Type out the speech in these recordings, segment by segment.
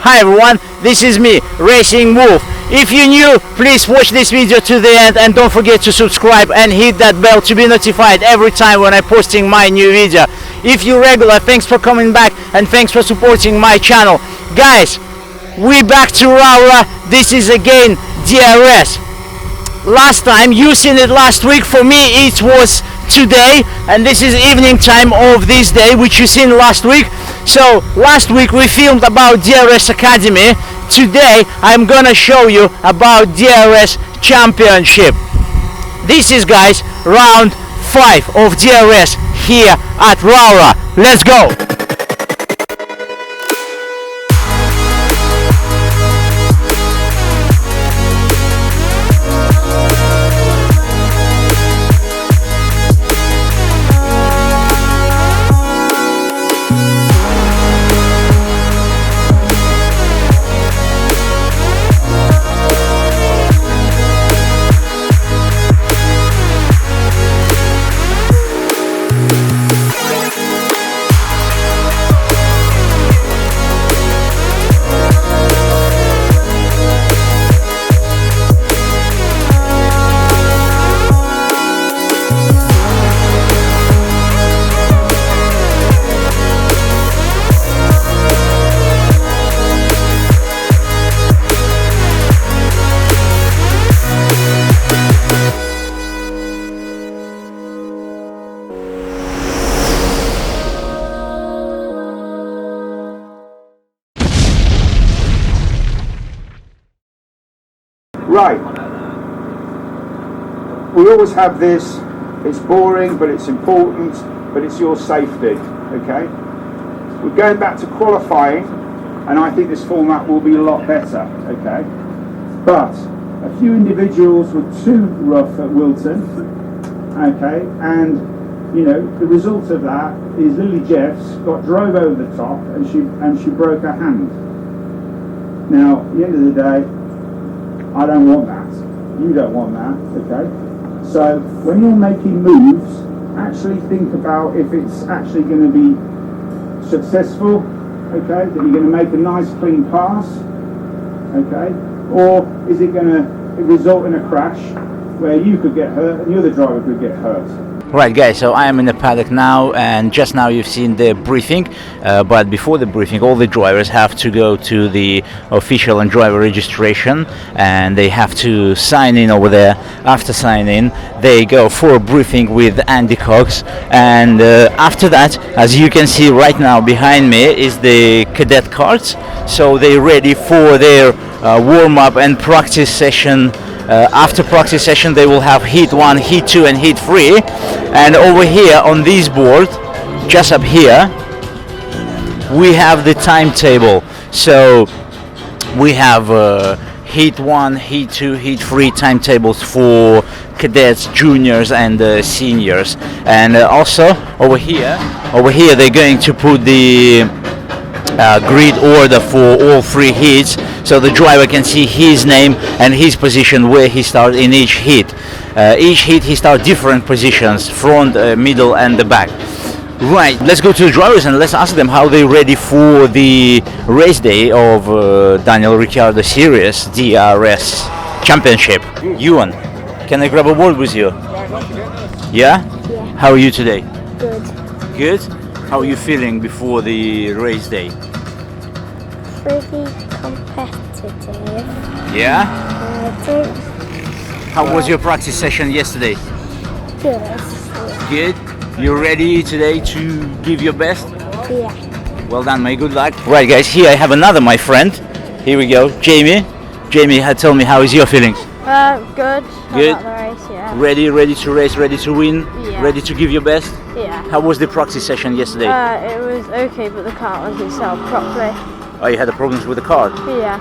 Hi everyone, this is me, Racing Wolf. If you're new, please watch this video to the end and don't forget to subscribe and hit that bell to be notified every time when I'm posting my new video. If you're regular, thanks for coming back and thanks for supporting my channel. Guys, we're back to Rowrah. This is again DRS. Last time, you seen it last week, for me it was today, and this is evening time of this day, which you seen last week. So last week we filmed about DRS Academy. Today I'm gonna show you about DRS Championship. This is, guys, round 5 of DRS here at Rowrah. Let's go! Right, we always have this, it's boring but it's important, but it's your safety, okay? We're going back to qualifying and I think this format will be a lot better, okay? But a few individuals were too rough at Wilton, okay? And, you know, the result of that is Lily Jeffs got drove over the top and she broke her hand. Now, at the end of the day, I don't want that. You don't want that, okay? So when you're making moves, actually think about if it's actually going to be successful, okay? That you're going to make a nice clean pass, okay? Or is it going to result in a crash where you could get hurt and the other driver could get hurt? Right, guys, so I am in the paddock now, and just now you've seen the briefing, but before the briefing all the drivers have to go to the official and driver registration and they have to sign in over there. After signing, they go for a briefing with Andy Cox, and after that, as you can see right now behind me is the cadet cards, so they're ready for their warm-up and practice session. After practice session they will have heat 1, heat 2 and heat 3, and over here on this board, just up here, we have the timetable. So we have heat 1, heat 2, heat 3 timetables for cadets, juniors and seniors, and also over here they're going to put the grid order for all 3 heats, so the driver can see his name and his position where he starts in each heat. Each heat he starts different positions, front, middle and the back. Right, let's go to the drivers and let's ask them how they're ready for the race day of Daniel Riccardo Series DRS Championship. Ewan, can I grab a word with you? Yeah? Yeah. How are you today? Good. Good? How are you feeling before the race day? Pretty competitive. Yeah? Don't How was your practice session yesterday? good. Good? You ready today to give your best? Yeah. Well done, mate. Good luck. Right, guys, here I have another my friend. Here we go, Jamie. Jamie, tell me, how is your feelings? Good. Good? About the race, yeah. Ready to race, ready to win? Yeah. Ready to give your best? Yeah. How was the practice session yesterday? It was okay, but the car wasn't set up properly. Oh, you had the problems with the car? Yeah.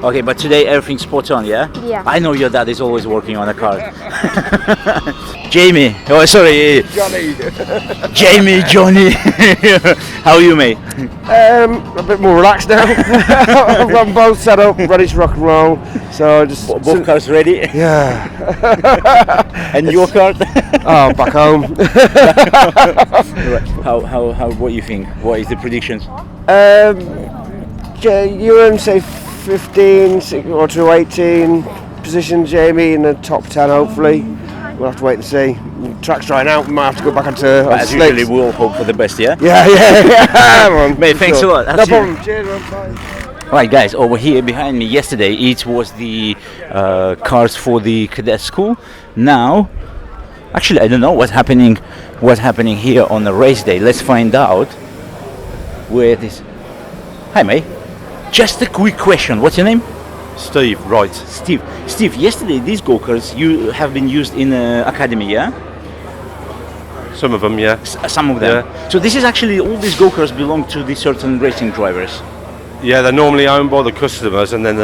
Okay, but today everything's spot on, yeah? Yeah. I know your dad is always working on a car. Jamie, oh sorry, Johnny. Jamie, Johnny. How are you, mate? A bit more relaxed now. I've got them both set up, ready to rock and roll. So just Both cars ready? yeah. And your car? Oh, back home. Right. How what you think? What is the predictions? you're in say 15 or to 18 position, Jamie, in the top 10 hopefully. We'll have to wait and see. The track's drying out, we might have to go back onto As usually, we'll hope for the best, yeah? Yeah. Mate, thanks a lot. No problem. Cheers, man. Bye. Right, guys, over here behind me yesterday, it was the cars for the cadet school. Now, actually, I don't know what's happening here on the race day. Let's find out where this. Hi, mate. Just a quick question. What's your name? Steve, right. Steve, yesterday these go-karts you have been used in academy, yeah? Some of them, yeah. Some of them. Yeah. So this is actually, all these go-karts belong to the certain racing drivers. Yeah, they're normally owned by the customers, and then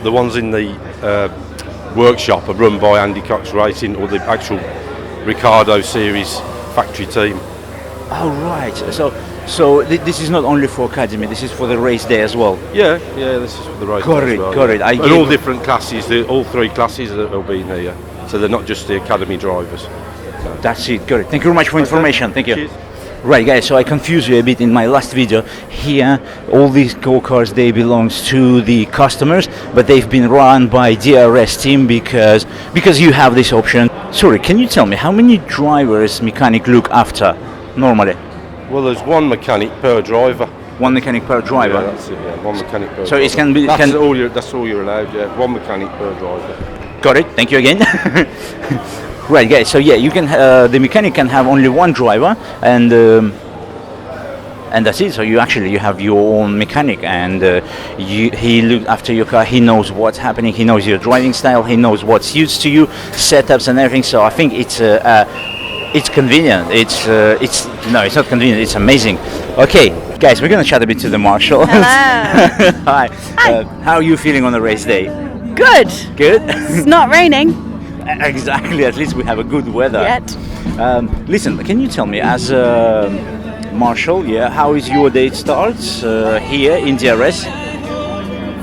the ones in the workshop are run by Andy Cox Racing or the actual Ricciardo Series factory team. Oh, right. So this is not only for academy, this is for the race day as well. Yeah, this is for the race. Got as it, well, got yeah. it. And all different classes, all 3 classes that will be in here. So they're not just the academy drivers. That's it, got it. Thank you very much for information. Thank you. Cheers. Right, guys, so I confused you a bit in my last video. Here, all these go-karts, they belong to the customers, but they've been run by DRS team because you have this option. Sorry, can you tell me how many drivers mechanic look after normally? Well, there's 1 mechanic per driver. 1 mechanic per driver. Yeah, that's it. Yeah, 1 mechanic per. So driver. it can be. That's all you're allowed. Yeah, 1 mechanic per driver. Got it. Thank you again. Right, guys. So yeah, you can. The mechanic can have only 1 driver, and that's it. So you have your own mechanic, and he looks after your car. He knows what's happening. He knows your driving style. He knows what suits to you, setups and everything. So I think it's convenient. It's not convenient. It's amazing. Okay, guys, we're gonna chat a bit to the marshal. Hello. Hi. How are you feeling on the race day? Good. Good. It's not raining Exactly. At least we have a good weather. yet. Listen, can you tell me, as a marshal, how is your day starts here in DRS?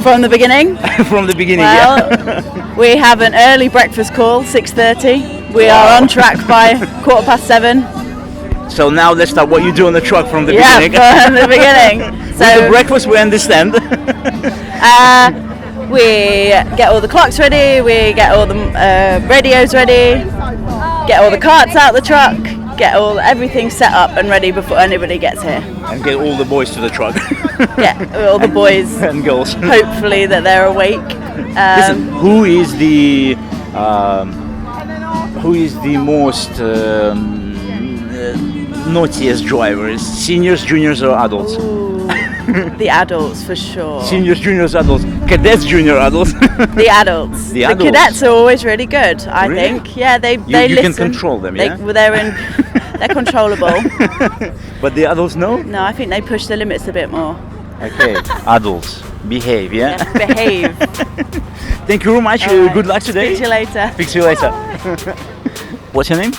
From the beginning, From the beginning, well, we have an early breakfast call, 6:30. We are on track by 7:15. So now let's start what you do on the truck from the Yeah, beginning. from the beginning. With the So breakfast, we understand. we get all the clocks ready, we get all the radios ready, get all the carts out the truck, get everything set up and ready before anybody gets here. And get all the boys to the truck. Yeah, all the boys. And girls. Hopefully that they're awake. Listen, who is the most naughtiest drivers? Seniors, juniors, or adults? The adults for sure. Seniors, juniors, adults. Cadets, junior, adults. The adults. The adults. Cadets are always really good, I Really? think. Yeah, they You listen. can control them, yeah? They're controllable. But the adults know? No, I think they push the limits a bit more. Okay, adults, behave, yeah? Yeah, behave. Thank you very much. All right. Good luck today. See you later. Speak to you later. What's your name?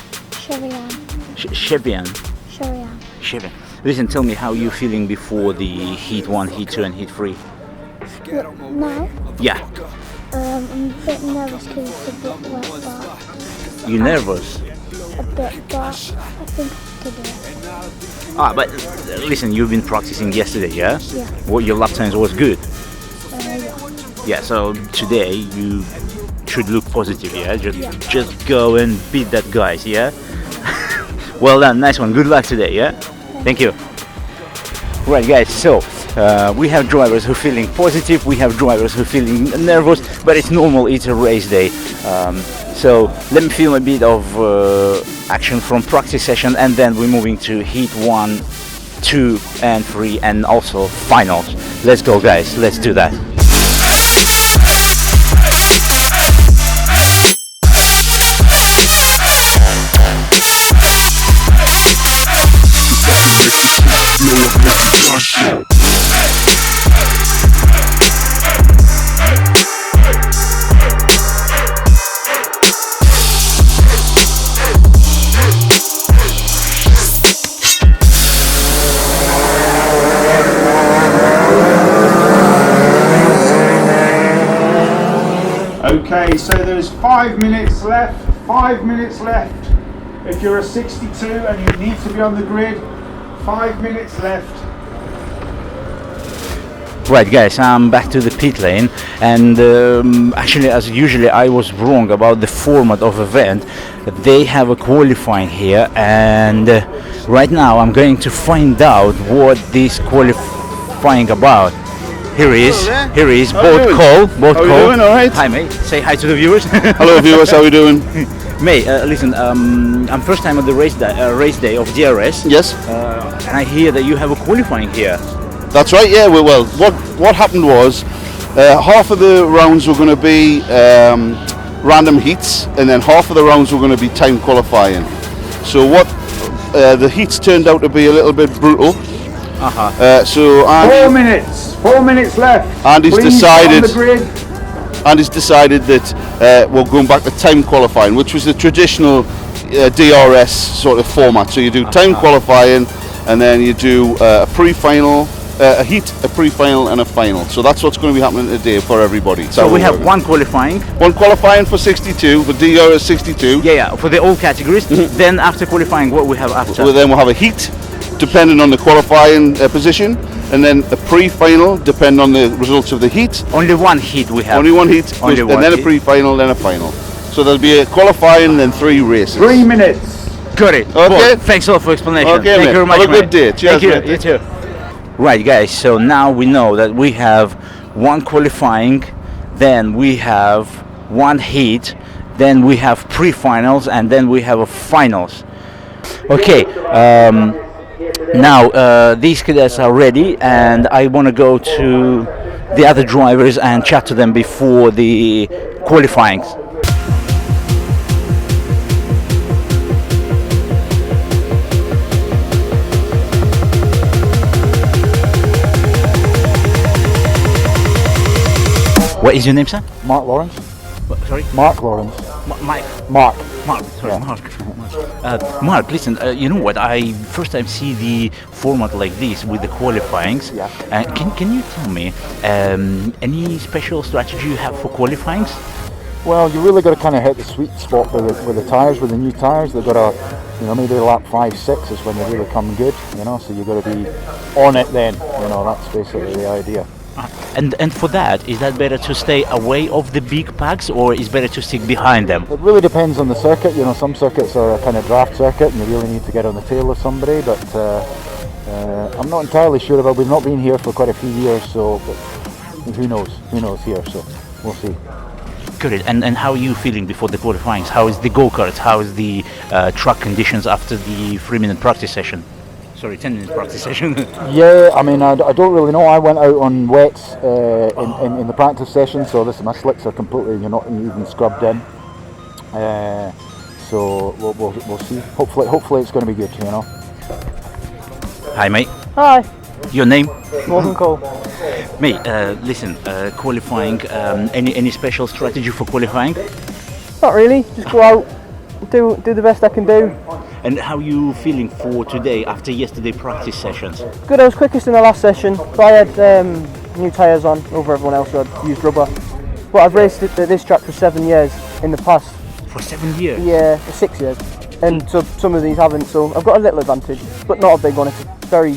Sherian. Shevian. Sherian. Shevian. Listen, tell me how you're feeling before the Heat 1, Heat 2 and Heat 3. Now, Yeah. I'm a bit nervous because it's a bit wet, but You nervous? a bit, but I think I can do it. But listen, you've been practicing yesterday, yeah? Yeah. What your lap times was good. Yeah. Yeah, so today you should look positive, yeah? Just go and beat that guys, yeah? Well done, nice one. Good luck today, yeah? Thank you. Right, guys, so we have drivers who are feeling positive, we have drivers who are feeling nervous, but it's normal, it's a race day. So let me film a bit of action from practice session, and then we're moving to Heat 1, 2 and 3 and also finals. Let's go, guys, let's do that. Okay, so there's 5 minutes left. 5 minutes left. If you're a 62 and you need to be on the grid, 5 minutes left. Right, guys, I'm back to the pit lane, and actually, as usually, I was wrong about the format of event. They have a qualifying here, and right now I'm going to find out what this qualifying about. Here he is, Boat Cole. Boat Cole. How are you doing? All right. Hi, mate. Say hi to the viewers. Hello, viewers. How are you doing? Mate, listen, I'm first time at the race day of DRS. Yes. And I hear that you have a qualifying here. That's right. Yeah. Well, what happened was half of the rounds were going to be random heats, and then half of the rounds were going to be time qualifying. So what the heats turned out to be a little bit brutal. So Andy, 4 minutes left. Andy's Please decided. on the grid. Andy's decided that we're going back to time qualifying, which was the traditional DRS sort of format. So you do time qualifying, and then you do a pre-final, a heat, a pre-final, and a final. So that's what's going to be happening today for everybody. So we have one qualifying. One qualifying for 62, for DRS 62. Yeah, for the all categories. Then after qualifying, what we have after? So then we'll have a heat, depending on the qualifying position, and then a pre-final, depending on the results of the heat. Only one heat we have. Only one heat, Only and one then a heat. pre-final, then a final. So there'll be a qualifying, then 3 races. 3 minutes. Got it. Okay. Well, thanks a lot for explanation. Okay, Thank mate. you very much, Have a good mate. day. Cheers, Thank you. mate. You too. Right, guys. So now we know that we have one qualifying, then we have one heat, then we have pre-finals, and then we have a finals. Okay. Now these cadets are ready, and I want to go to the other drivers and chat to them before the qualifying. What is your name, sir? Mark Lawrence. Sorry? Mark Lawrence. Mike. Mark. Mark, sorry, Yeah. Mark, listen, you know what? I first time see the format like this with the qualifyings. Yeah. Can you tell me any special strategy you have for qualifyings? Well, you really got to kind of hit the sweet spot with the tyres, with the new tyres. They've got to, maybe lap 5, 6 is when they really come good, so you got to be on it then, that's basically the idea. And for that, is that better to stay away of the big packs, or is better to stick behind them? It really depends on the circuit, some circuits are a kind of draft circuit and you really need to get on the tail of somebody, but I'm not entirely sure about, we've not been here for quite a few years, so but who knows here, so we'll see. Good. And how are you feeling before the qualifying? How is the go-kart? How is the track conditions after the 3-minute practice session? Sorry, 10-minute practice session. Yeah, I mean, I don't really know. I went out on wets in the practice session, so my slicks are completely, not even scrubbed in. So we'll see. Hopefully it's going to be good, Hi, mate. Hi, Your name? Morgan Cole. Mate, listen, qualifying, any special strategy for qualifying? Not really, just go out, do the best I can do. And how are you feeling for today after yesterday practice sessions? Good, I was quickest in the last session, but I had new tyres on over everyone else who had used rubber. But I've raced at this track for 7 years in the past. For 7 years? Yeah, for 6 years. And so some of these haven't, so I've got a little advantage, but not a big one. It's a very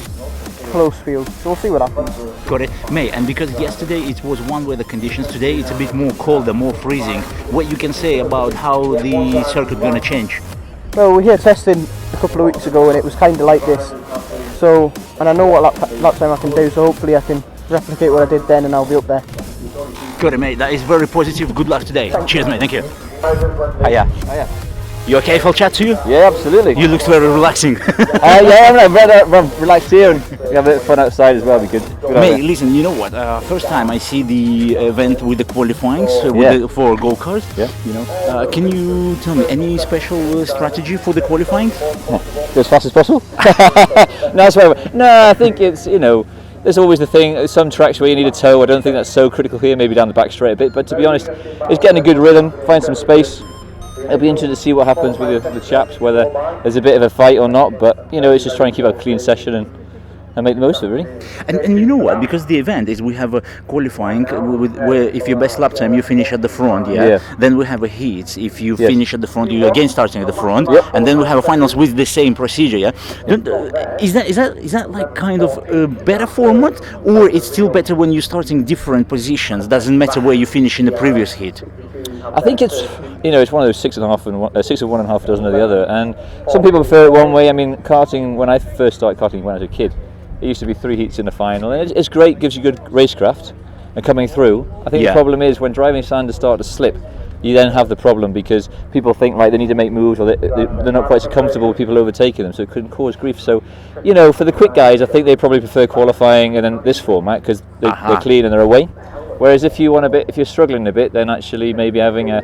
close field, so we'll see what happens. Got it. Mate, and because yesterday it was one weather conditions, today it's a bit more colder, more freezing. What you can say about how the circuit gonna change? Well, we were here testing a couple of weeks ago and it was kind of like this. So, and I know what lap time I can do, so hopefully I can replicate what I did then and I'll be up there. Got it, mate. That is very positive. Good luck today. Cheers, mate. Thank you. Hiya. You okay if I'll chat to you? Yeah, absolutely. You look very relaxing. Yeah, I'm rather relaxed here and we have a bit of fun outside as well. Be good. Mate, listen, you know what? First time I see the event with the qualifyings for go-karts. Yeah. Can you tell me any special strategy for the qualifying? Go as fast as possible. No, I think it's there's always the thing. Some tracks where you need a tow. I don't think that's so critical here. Maybe down the back straight a bit. But to be honest, it's getting a good rhythm. Find some space. It'll be interesting to see what happens with the chaps, whether there's a bit of a fight or not. But it's just trying to keep a clean session and and make the most of it, really. And you know what? Because the event is, we have a qualifying where if your best lap time you finish at the front, then we have a heat. If you finish at the front, you again starting at the front, and then we have a finals with the same procedure. Is that like kind of a better format, or it's still better when you're starting different positions? Doesn't matter where you finish in the previous heat. I think it's one of those 6 and 1.5 dozen of the other, and some people prefer it one way. I mean, karting, when I first started karting when I was a kid, it used to be 3 heats in the final, and it's great, gives you good racecraft and coming through. I think the problem is when driving standards start to slip, you then have the problem because people think, right, they need to make moves, or they're not quite so comfortable with people overtaking them, so it can cause grief. So, for the quick guys, I think they probably prefer qualifying and then this format because they're clean and they're away. Whereas if you're struggling a bit, then actually maybe having a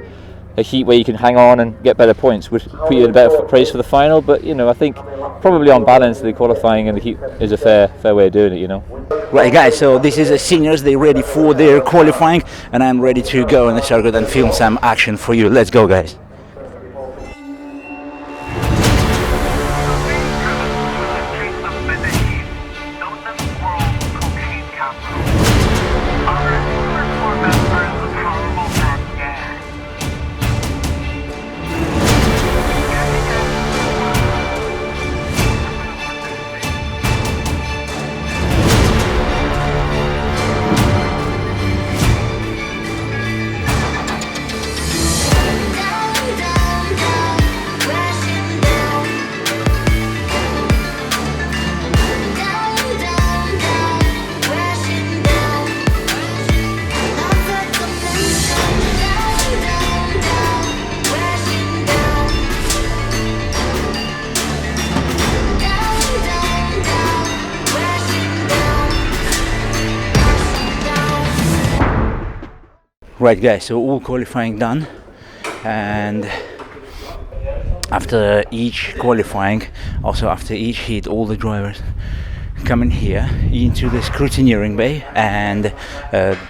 heat where you can hang on and get better points would put you in a better place for the final. But I think probably on balance, the qualifying and the heat is a fair way of doing it. Right, guys. So this is seniors. They're ready for their qualifying, and I'm ready to go in the circuit and film some action for you. Let's go, guys. Right, guys, so all qualifying done, and after each qualifying, also after each heat, all the drivers come in here into the scrutineering bay, and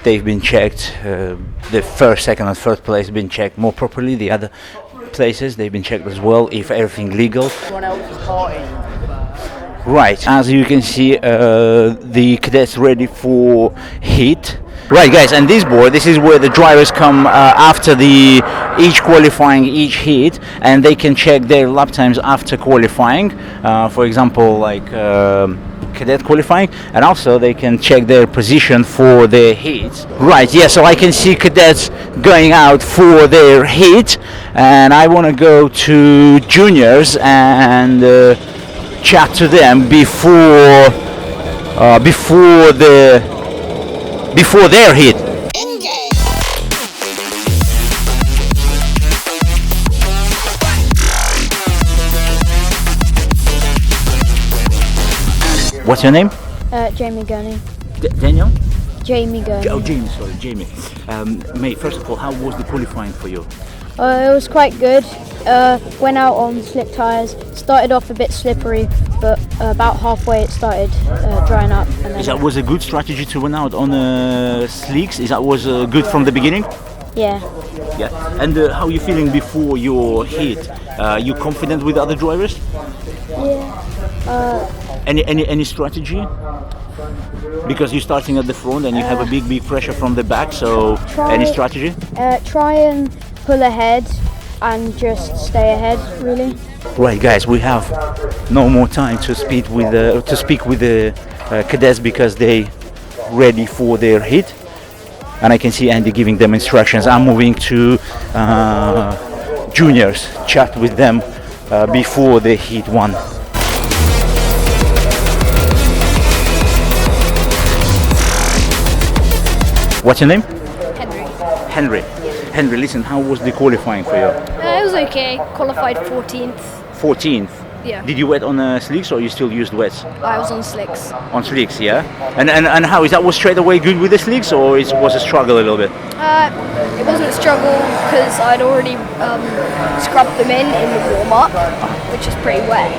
they've been checked. The first, second and third place have been checked more properly. The other places, they've been checked as well, if everything legal. Right, as you can see, the cadets ready for heat. Right, guys, and this board, this is where the drivers come after each qualifying, each heat, and they can check their lap times after qualifying. For example, like cadet qualifying, and also they can check their position for their heats. Right, yeah, so I can see cadets going out for their heat, and I want to go to juniors and chat to them before their hit. What's your name? Jamie Gurney. Daniel? Jamie Gurney. Oh, Jamie, sorry, Jamie. Mate, first of all, how was the qualifying for you? It was quite good. Went out on slick tyres. Started off a bit slippery, but about halfway it started drying up. And then That was a good strategy to run out on slicks? That was good from the beginning? Yeah. Yeah. And how are you feeling before your hit? You confident with other drivers? Yeah. Any strategy? Because you're starting at the front and you have a big pressure from the back, so any strategy? Try and pull ahead and just stay ahead, really. Right, guys, we have no more time to speak with the cadets because they ready for their hit, and I can see Andy giving them instructions. I'm moving to juniors, chat with them before the heat one. What's your name? Henry. Henry, listen, how was the qualifying for you? It was okay. Qualified 14th. 14th? Yeah. Did you wet on slicks or you still used wets? I was on slicks. On slicks, yeah? And how, is that was straight away good with the slicks or it was a struggle a little bit? It wasn't a struggle because I'd already scrubbed them in the warm-up, which is pretty wet.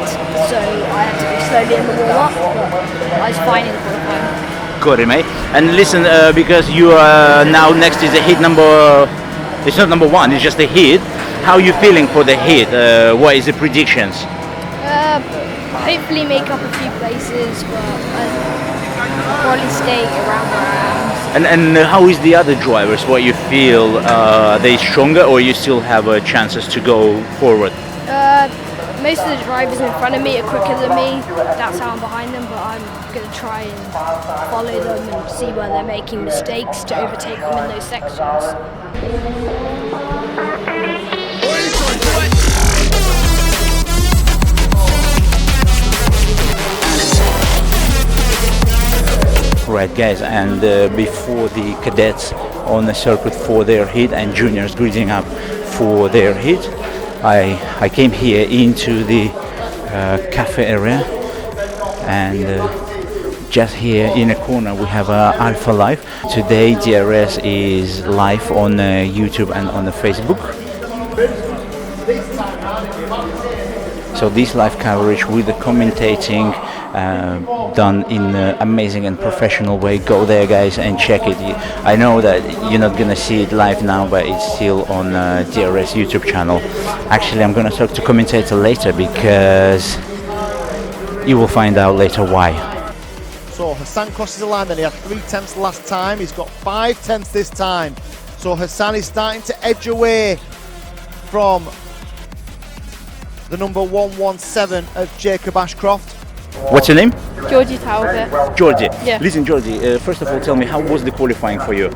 So I had to go slowly in the warm-up, but I was fine in the qualifying. Got it, mate. And listen, because you are now next is the heat number, it's not number one, it's just the heat. How are you feeling for the heat? What is the predictions? Hopefully make up a few places, but probably stay around where I am. And how is the other drivers? What you feel? Are they stronger, or you still have chances to go forward? Most of the drivers in front of me are quicker than me. That's how I'm behind them, but I'm going to try and follow them and see where they're making mistakes to overtake them in those sections. Right, guys, and before the cadets on the circuit for their heat and juniors greasing up for their heat, I came here into the cafe area, and just here in a corner we have Alpha Live. Today DRS is live on YouTube and on the Facebook. So this live coverage with the commentating done in an amazing and professional way. Go there, guys, and check it. I know that you're not gonna see it live now, but it's still on DRS YouTube channel. Actually, I'm gonna talk to commentator later, because you will find out later why. So Hassan crosses the line, then he had 3/10 last time, he's got 5/10 this time. So Hassan is starting to edge away from the number 117 of Jacob Ashcroft. What's your name? Georgie Talbot. Georgie. Yeah. Listen, Georgie, first of all, tell me, how was the qualifying for you?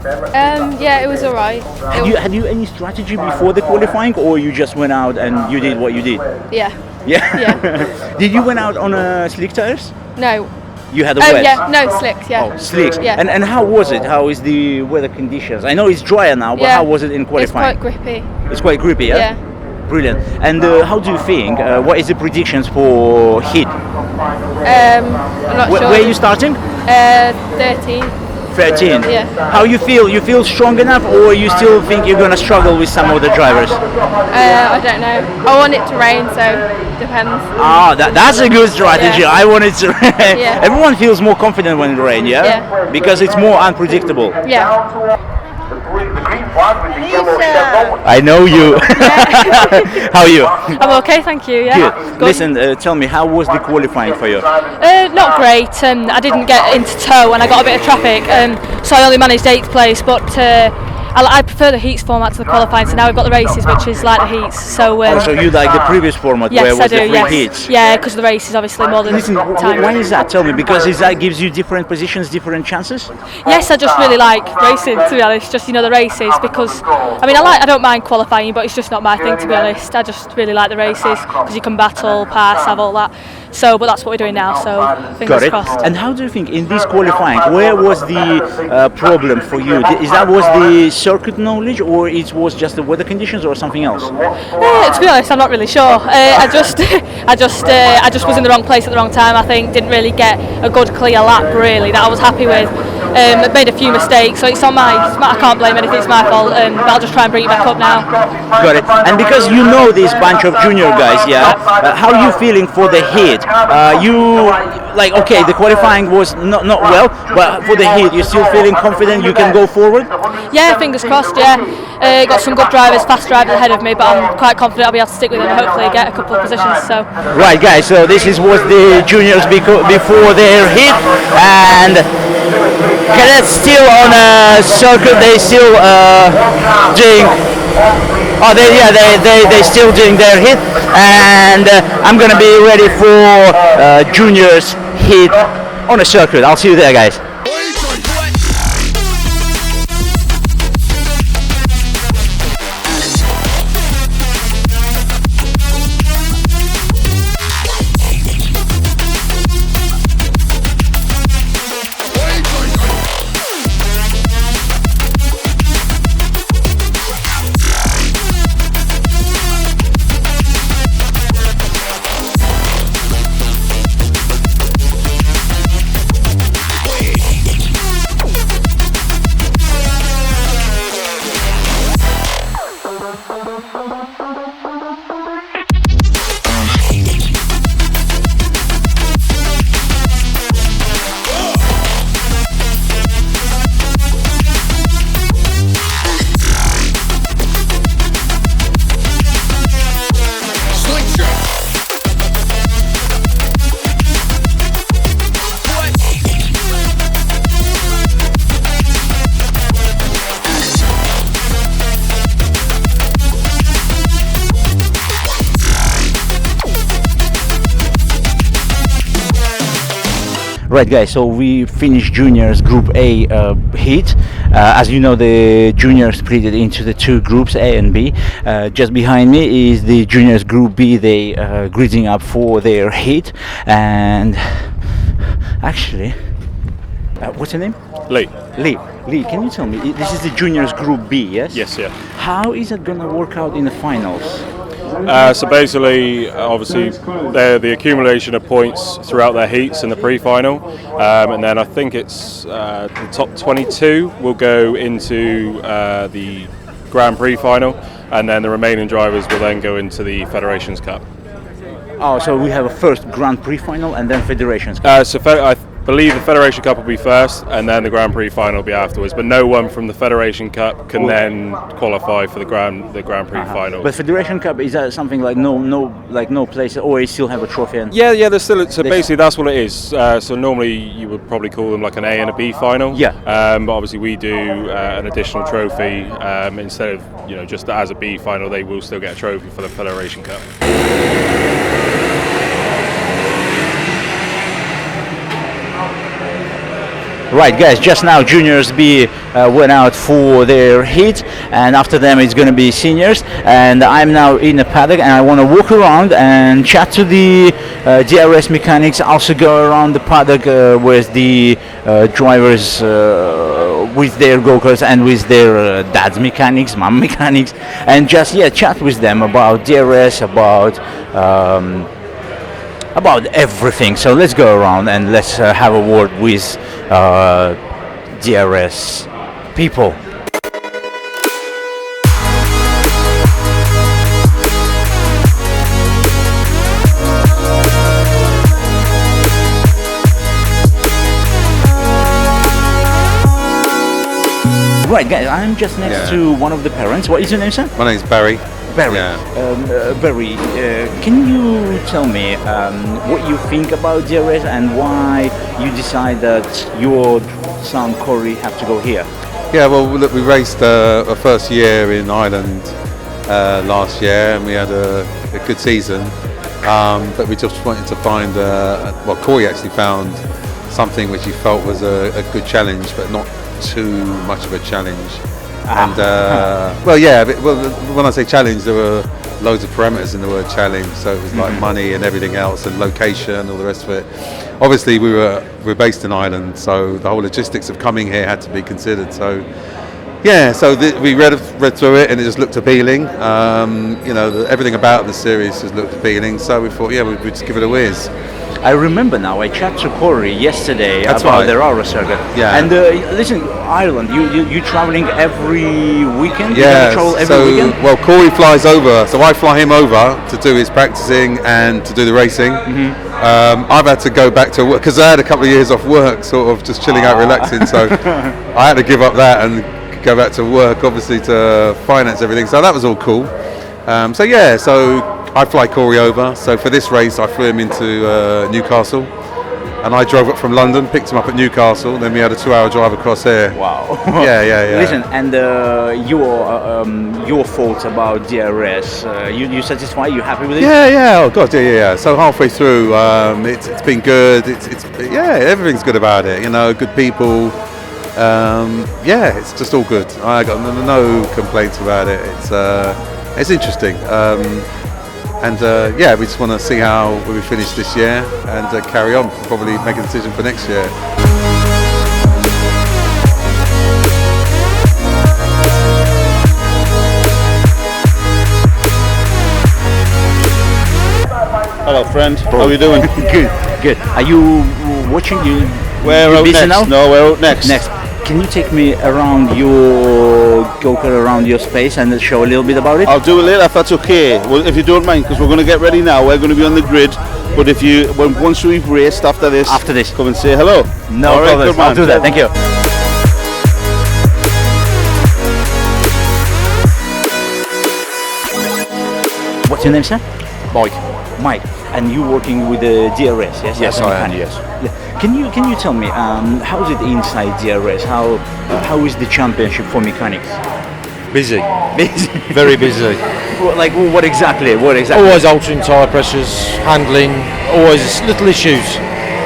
Yeah, it was alright. Had you any strategy before the qualifying, or you just went out and you did what you did? Yeah. Yeah? Yeah. Did you went out on slick tires? No. You had a Oh wet? yeah, no, slicks, yeah. Oh, slicks. Yeah. And how was it? How is the weather conditions? I know it's drier now, but Yeah. how was it in qualifying? It's quite grippy. It's quite grippy, yeah? Yeah. Brilliant. And how do you think? What is the predictions for heat? I'm not sure. Where are you starting? 13. 13. Yeah. How you feel? You feel strong enough, or you still think you're gonna struggle with some of the drivers? I don't know. I want it to rain, so depends. Ah, that's a good strategy. Yeah. I want it to rain. Yeah. Everyone feels more confident when it rains, yeah? Yeah. Because it's more unpredictable. Yeah. I know you. How are you? I'm okay, thank you. Yeah. Good. Listen, tell me, how was the qualifying for you? Not great. I didn't get into tow and I got a bit of traffic, so I only managed 8th place. But I prefer the heats format to the qualifying. So now we've got the races, which is like the heats. So so you like the previous format, yes, where it was I do, the free yes. heats? Yeah, because the races obviously more than Listen, time. why is that? Tell me, because that gives you different positions, different chances? Yes, I just really like racing, to be honest. Just the races, because I don't mind qualifying, but it's just not my thing, to be honest. I just really like the races because you can battle, pass, have all that. So, but that's what we're doing now. So fingers crossed. And how do you think in this qualifying, where was the problem for you? Was the circuit knowledge, or it was just the weather conditions, or something else? To be honest, I'm not really sure. I just was in the wrong place at the wrong time. I think didn't really get a good clear lap really that I was happy with. I made a few mistakes, so it's on I can't blame anything. It's my fault. But I'll just try and bring it back up now. Got it. And because you know this bunch of junior guys, yeah, how are you feeling for the heat? Okay, the qualifying was not well, but for the heat, you're still feeling confident you can go forward? Yeah, fingers crossed, yeah. Got some good drivers, fast drivers ahead of me, but I'm quite confident I'll be able to stick with them and hopefully get a couple of positions. So. Right, guys, so this was the juniors before their heat, and cadets still on a circuit. They still doing. They still doing their hit, and I'm gonna be ready for juniors hit on a circuit. I'll see you there, guys. Right, guys, so we finished juniors group A heat. As you know, the juniors split it into the two groups, A and B. Just behind me is the juniors group B. They gridding up for their heat. And actually, what's your name? Lee. Lee, can you tell me, this is the juniors group B, yes? Yes, yeah. How is it going to work out in the finals? So basically, obviously, they're the accumulation of points throughout their heats in the pre-final, and then I think it's the top 22 will go into the Grand Prix final, and then the remaining drivers will then go into the Federations Cup. Oh, so we have a first Grand Prix final and then Federations Cup. I believe the Federation Cup will be first, and then the Grand Prix final will be afterwards. But no one from the Federation Cup can then qualify for the Grand Prix final. But Federation Cup, is that something like no place, or you still have a trophy? And Yeah. There's still. So basically, that's what it is. So normally you would probably call them like an A and a B final. Yeah. But obviously we do an additional trophy instead of just as a B final. They will still get a trophy for the Federation Cup. Right, guys, just now juniors B went out for their heat, and after them it's going to be seniors, and I'm now in the paddock and I want to walk around and chat to the DRS mechanics, also go around the paddock with the drivers with their go-karts and with their dad's mechanics, mom mechanics, and just chat with them about DRS, about everything. So let's go around and let's have a word with DRS people. Right, guys, I'm just next to one of the parents. What is your name, sir? My name's Barry. Barry. Barry, can you tell me what you think about DRS and why you decide that your son Corey have to go here? Yeah, well, look, we raced our first year in Ireland last year, and we had a good season. But we just wanted to find, Corey actually found something which he felt was a good challenge, but not too much of a challenge. And when I say challenge, there were loads of parameters in the word challenge. So it was like money and everything else, and location, all the rest of it. Obviously, we're based in Ireland, so the whole logistics of coming here had to be considered. So we read through it, and it just looked appealing. Everything about the series just looked appealing. So we thought, we'd just give it a whiz. I remember now, I chatted to Corey yesterday about the Rowrah circuit. Yeah. And listen, Ireland, you traveling every weekend? Yeah, you travel every weekend? Well, Corey flies over, so I fly him over to do his practicing and to do the racing. I've had to go back to work, because I had a couple of years off work, sort of just chilling out, relaxing, so I had to give up that and go back to work, obviously, to finance everything, so that was all cool. So I fly Corey over. So for this race, I flew him into Newcastle, and I drove up from London, picked him up at Newcastle. Then we had a 2-hour drive across here. Wow. Yeah. Listen, and your thoughts about DRS? You satisfied? You happy with it? Yeah. Oh God, yeah. So halfway through, it's been good. It's everything's good about it. Good people. It's just all good. I got no complaints about it. It's interesting. We just want to see how we finish this year and carry on, probably make a decision for next year. Hello friend, how are you doing? Good. Are you watching? We're out next. Now? No, we're out next. Can you take me around your go-kart, around your space, and show a little bit about it? I'll do a little if that's okay. Well, if you don't mind, because we're going to get ready now. We're going to be on the grid. But once we've raced after this, come and say hello. No problem. I'll do that. Thank you. What's your name, sir? Mike. And you working with the DRS, yes? Yes, I am. Yes. Yeah. Can you tell me how is it inside DRS? How is the championship for mechanics? Busy. Very busy. What exactly? Always altering tyre pressures, handling, always little issues.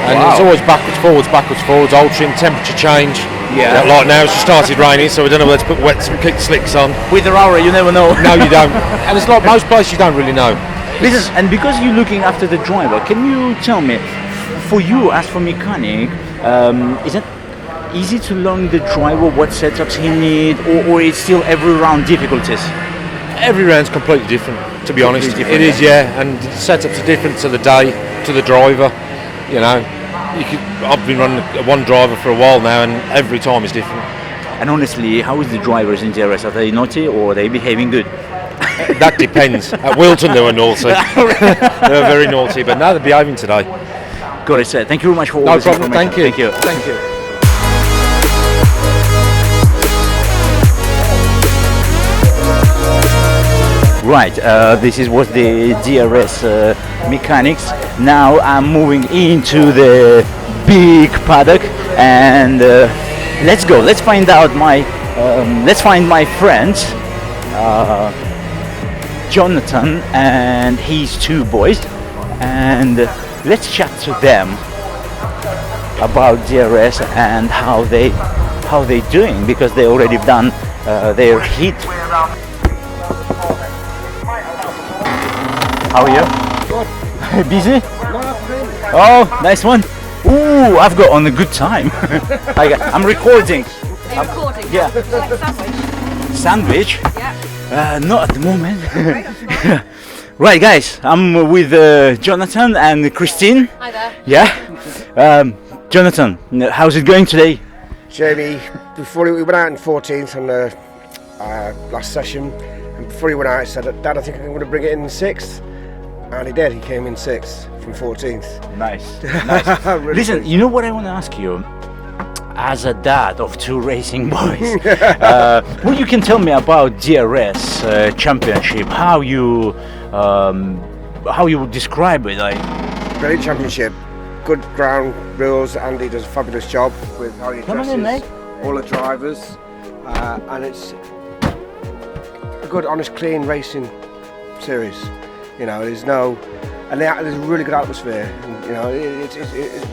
And it's always backwards, forwards, altering, temperature change. Yeah. Like now it's just started raining, so we don't know whether to put wet some kick slicks on. With the Rowrah, you never know. No, you don't. And it's like most places, you don't really know. Listen, and because you're looking after the driver, can you tell me, for you as for mechanic, is it easy to learn the driver what setups he need, or it's still every round difficulties? Every round's completely different, to be honest. Different, it is, yeah, and the setups are different to the day, to the driver. You know, I've been running one driver for a while now, and every time is different. And honestly, how is the drivers in DRS? Are they naughty or are they behaving good? That depends. At Wilton they were naughty. They were very naughty, but now they're behaving today. Got it, sir. Thank you very much for all no this problem. information. Thank you. Thank you. Right, this was the DRS mechanics. Now I'm moving into the big paddock, and let's go. Let's find out let's find my friends, Jonathan and his two boys, and let's chat to them about DRS and how they doing, because they already done their heat. How are you? Good. Busy? Oh, nice one. Ooh, I've got on a good time. I'm recording. Are you recording? Yeah. Sandwich? Sandwich? Yeah. Not at the moment. Right, guys, I'm with Jonathan and Christine. Hi there. Yeah. Jonathan, how's it going today? Jamie, before we went out in 14th on the last session, and before he went out, he said, "Dad, I think I'm going to bring it in 6th." And he did. He came in 6th from 14th. Nice. Nice. Really Listen, pleased. you know what I want to ask you? As a dad of two racing boys, what you can tell me about DRS championship? How you would describe it? Like, Brilliant championship. Good ground rules. Andy does a fabulous job with how he Come on in, addresses mate. all the drivers, and it's a good, honest, clean racing series. You know, there's a really good atmosphere. And, you know, it's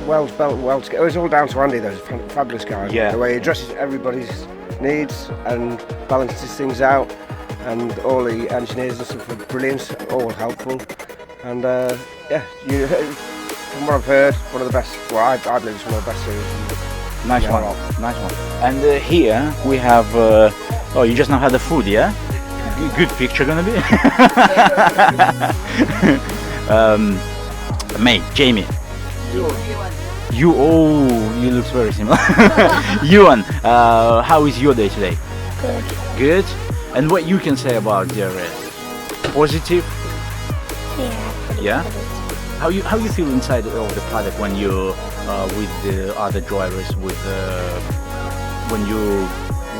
well spelt, well together. It's all down to Andy, though. He's a fabulous guy. Yeah. The way he addresses everybody's needs and balances things out, and all the engineers and stuff are brilliant, all helpful. And from what I've heard, one of the best. Well, I believe it's one of the best series. nice one, nice one. And here we have. Oh, you just now had the food, yeah? Good picture gonna be. Mate, Jamie. You look very similar. Ewan, how is your day today? Good. Good. And what you can say about DRS? Positive? Yeah. Yeah. How you feel inside of the paddock when you're with the other drivers, when you're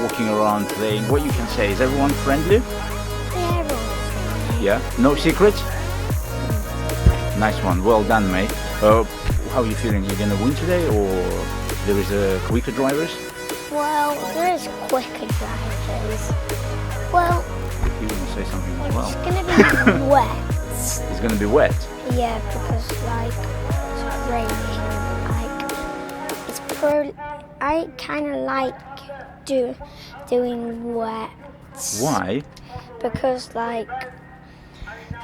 walking around playing? What you can say? Is everyone friendly? Yeah, everyone's Yeah. No secrets? Nice one. Well done, mate. How are you feeling? You're gonna win today, or there is quicker drivers? Well, there is quicker drivers. Well, You want to say something as well? it's gonna be wet. It's gonna be wet. Yeah, because it's raining. I kind of like doing wet. Why? Because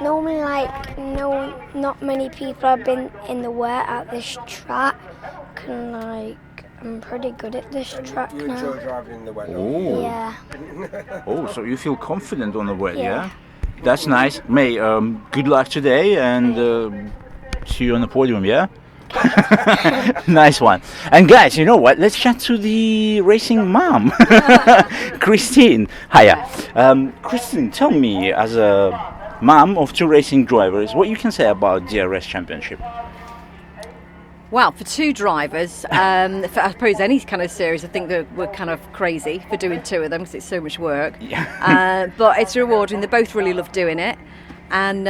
normally not many people have been in the wet at this track, and I'm pretty good at this track You now. enjoy driving in the wet? Oh. Yeah. Oh, so you feel confident on the wet, Yeah. yeah? That's nice. Mate, good luck today, and see you on the podium, yeah? Nice one. And guys, you know what? Let's chat to the racing mom, Christine. Hiya. Christine, tell me, as a mom of two racing drivers, what you can say about DRS Championship? Well, for two drivers, for I suppose any kind of series, I think that we're kind of crazy for doing two of them because it's so much work. Yeah. But it's rewarding. They both really love doing it, and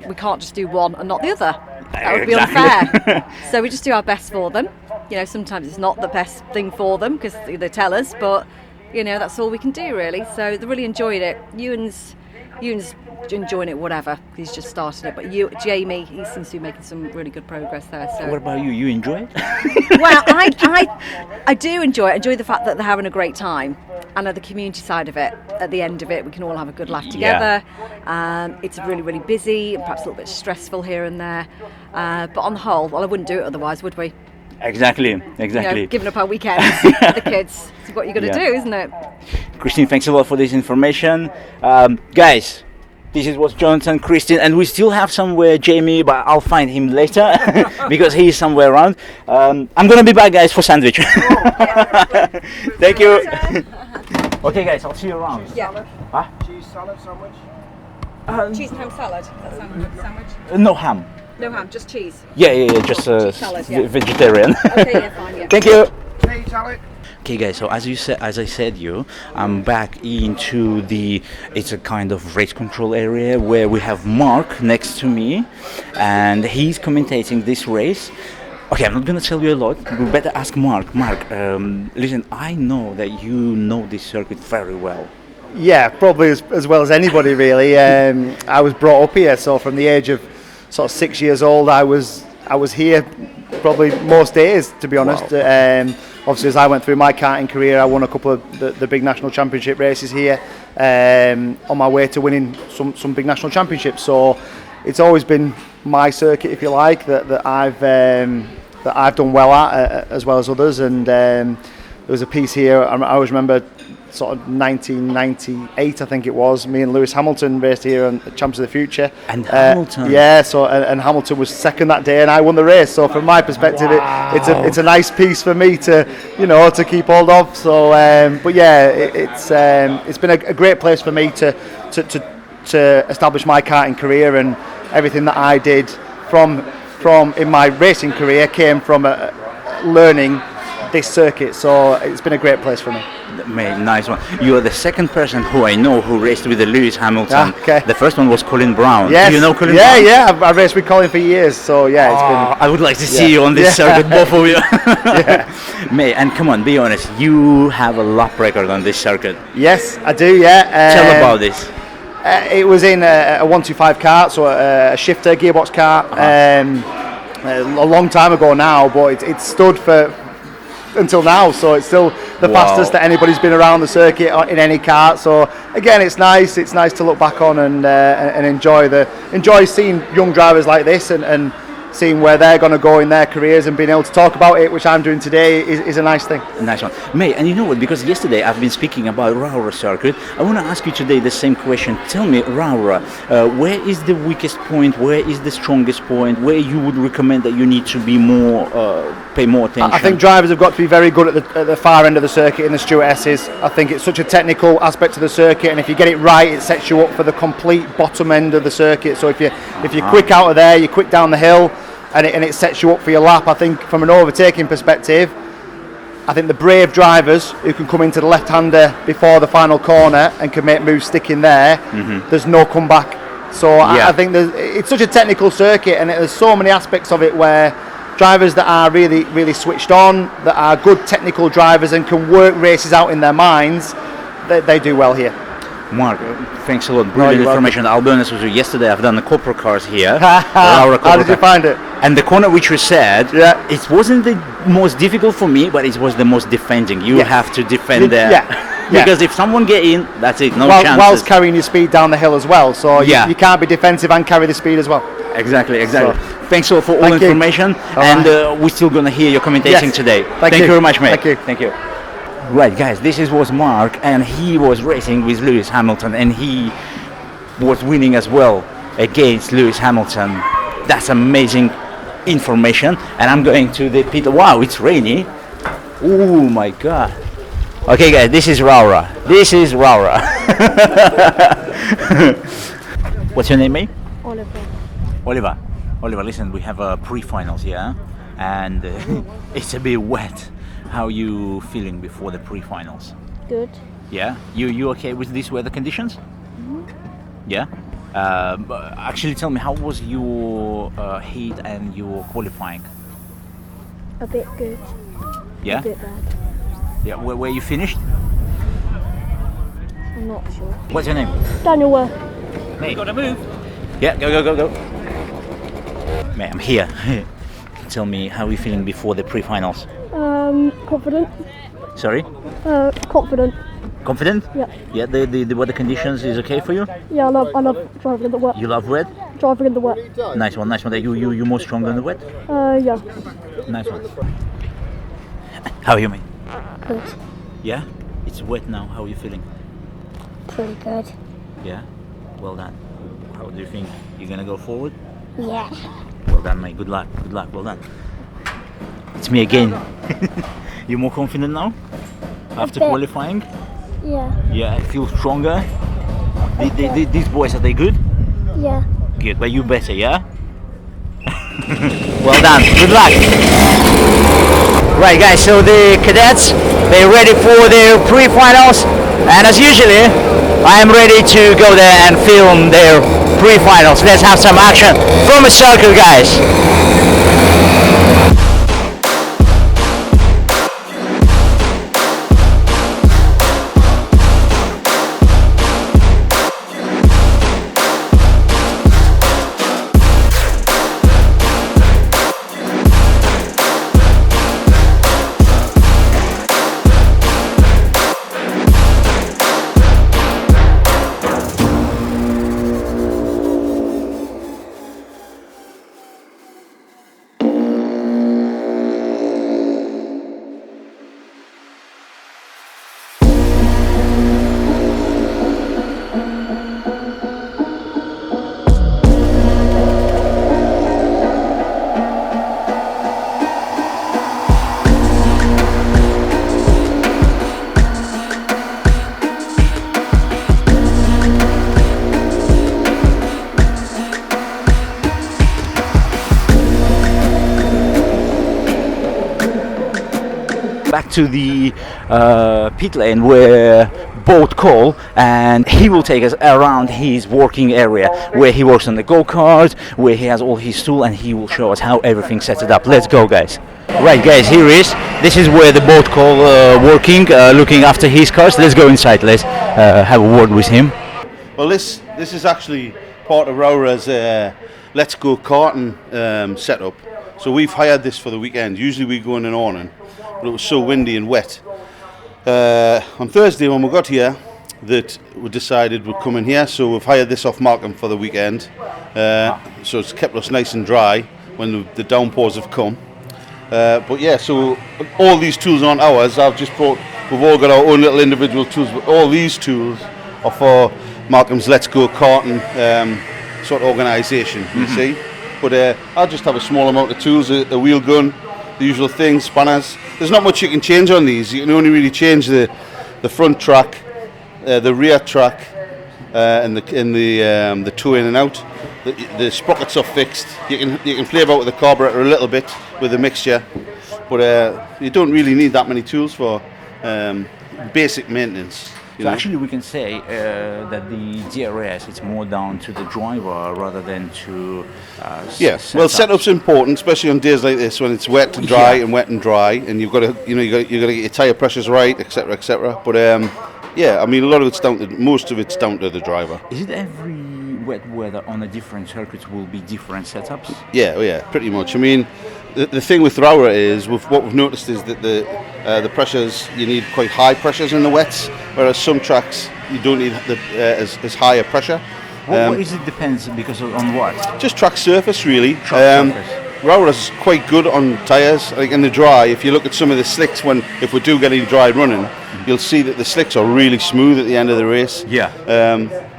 we can't just do one and not the other. That would be unfair. So we just do our best for them. You know, sometimes it's not the best thing for them because they tell us, but you know, that's all we can do really. So they really enjoyed it. Ewan's Ewan's enjoying it, whatever. He's just started it. But Jamie, he seems to be making some really good progress there. So. What about you? You enjoy it? Well, I do enjoy it. I enjoy the fact that they're having a great time. And at the community side of it, at the end of it, we can all have a good laugh together. It's really, really busy, and perhaps a little bit stressful here and there. But on the whole, well, I wouldn't do it otherwise, would we? Exactly. You know, giving up our weekends for the kids. It's what you're going to do, isn't it? Christine, thanks a lot for this information. Guys, this was Jonathan, Christine, and we still have somewhere Jamie, but I'll find him later because he's somewhere around. I'm going to be back, guys, for sandwich. Thank you. Okay, guys, I'll see you around. Yeah. Huh? Cheese salad sandwich? Cheese and ham salad. That sounds good sandwich. No ham. No ham, just cheese. Yeah, just cheese salad, yeah. Vegetarian. Okay, yeah, fine, yeah. Thank you. Hey, salad. Okay, guys. So as I said, I'm back into it's a kind of race control area where we have Mark next to me, and he's commentating this race. Okay, I'm not gonna tell you a lot. We better ask Mark. Mark, listen, I know that you know this circuit very well. Yeah, probably as well as anybody really. I was brought up here, so from the age of sort of 6 years old, I was here probably most days, to be honest. Wow. Obviously, as I went through my karting career, I won a couple of the big national championship races here, on my way to winning some big national championships. So it's always been my circuit, if you like, that I've done well at, as well as others. And there was a piece here. I always remember. Sort of 1998, I think it was. Me and Lewis Hamilton raced here on Champs of the Future. And Hamilton. Yeah. So and Hamilton was second that day, and I won the race. So from my perspective, it's a nice piece for me to keep hold of. So, but yeah, it's been a great place for me to establish my karting career, and everything that I did from in my racing career came from learning this circuit. So it's been a great place for me. Mate, nice one. You are the second person who I know who raced with the Lewis Hamilton. Okay. The first one was Colin Brown. Yes. Do you know Colin Brown? Yeah. I raced with Colin for years. So yeah, it's been. I would like to see you on this circuit, both of you. Mate, and come on, be honest. You have a lap record on this circuit. Yes, I do. Yeah. Tell about this. It was in a 125 kart, so a shifter gearbox kart. A long time ago now, but it stood for until now, so it's still the fastest that anybody's been around the circuit in any kart. So again, it's nice to look back on and enjoy seeing young drivers like this and seeing where they're going to go in their careers, and being able to talk about it, which I'm doing today, is a nice thing. Nice one. Mate, and you know what, because yesterday I've been speaking about Rowrah circuit, I want to ask you today the same question. Tell me, Rowrah, where is the weakest point, where is the strongest point, where you would recommend that you need to be pay more attention? I think drivers have got to be very good at the far end of the circuit in the Stewart-S's. I think it's such a technical aspect of the circuit, and if you get it right, it sets you up for the complete bottom end of the circuit. So if you're quick out of there, you're quick down the hill, and it sets you up for your lap. I think from an overtaking perspective, I think the brave drivers who can come into the left-hander before the final corner and can make moves sticking there, there's no comeback. So I think it's such a technical circuit, and there's so many aspects of it where drivers that are really, really switched on, that are good technical drivers and can work races out in their minds, they do well here. Mark, thanks a lot. Brilliant information. I'll be honest with you. Yesterday I've done the Copra cars here. How did you find it? And the corner which you said, it wasn't the most difficult for me, but it was the most defending. You have to defend there. Because if someone get in, that's it. No chances. Whilst carrying your speed down the hill as well. So you can't be defensive and carry the speed as well. Exactly. So, thanks a lot for all the information. And we're still going to hear your commentating today. Thank you very much, mate. Thank you. Right, guys, this was Mark, and he was racing with Lewis Hamilton, and he was winning as well against Lewis Hamilton. That's amazing information. And I'm going to the pit. Wow, it's rainy. Oh my God. Okay, guys, this is Rowrah. What's your name, mate? Oliver, listen, we have pre-finals here, and it's a bit wet. How are you feeling before the pre-finals? Good. Yeah? You okay with these weather conditions? Yeah? Actually, tell me, how was your heat and your qualifying? A bit good. Yeah? A bit bad. Yeah, where you finished? I'm not sure. What's your name? Daniel Mate, gotta move. Yeah, go. Mate, I'm here. Tell me, how are you feeling before the pre-finals? Confident. Sorry? Confident. Confident? Yeah. Yeah, the weather conditions is okay for you? Yeah, I love driving in the wet. You love wet? Driving in the wet. Nice one. You more stronger in the wet? Yeah. Nice one. How are you, mate? Good. Yeah? It's wet now. How are you feeling? Pretty good. Yeah? Well done. How do you think? You're gonna go forward? Yeah. Well done, mate. Good luck. Well done. It's me again. You more confident now? After bit. qualifying? Yeah. Yeah, I feel stronger. These boys, are they good? Yeah. Good, but you better, yeah? Well done. Good luck. Right, guys, so the cadets, they're ready for their pre-finals. And as usually, I am ready to go there and film their pre-finals. Let's have some action from a circle, guys. Back to the pit lane where boat call, and he will take us around his working area where he works on the go-kart, where he has all his tool, and he will show us how everything sets it up. Let's go, guys. Right, guys, here is. This is where the boat call working, looking after his cars. Let's go inside. Let's have a word with him. Well, this is actually part of Rowrah's Let's Go Karting setup. So we've hired this for the weekend. Usually we go in an awning, but it was so windy and wet. On Thursday when we got here, that we decided we'd come in here, so we've hired this off Markham for the weekend. So it's kept us nice and dry when the downpours have come. But yeah, so all these tools aren't ours. We've all got our own little individual tools, but all these tools are for Markham's Let's Go Karting sort of organisation, you see. But I'll just have a small amount of tools, a wheel gun, the usual things, spanners. There's not much you can change on these. You can only really change the front track, the rear track, and the toe in and out. The sprockets are fixed. You can play about with the carburetor a little bit with the mixture, but you don't really need that many tools for basic maintenance. So actually we can say that the DRS, it's more down to the driver rather than to setup's important, especially on days like this when it's wet and dry and wet and dry, and you've got to you got to get your tyre pressures right, etc., etc. But I mean, a lot of most of it's down to the driver. Is it every wet weather on a different circuit will be different setups? Yeah, pretty much. I mean, the thing with Rowrah is, what we've noticed is that the pressures, you need quite high pressures in the wets, whereas some tracks you don't need as high a pressure. What is it depends because on what? Just track surface, really. Surface. Rowrah's quite good on tyres, like in the dry. If you look at some of the slicks, if we do get any dry running, you'll see that the slicks are really smooth at the end of the race. Yeah.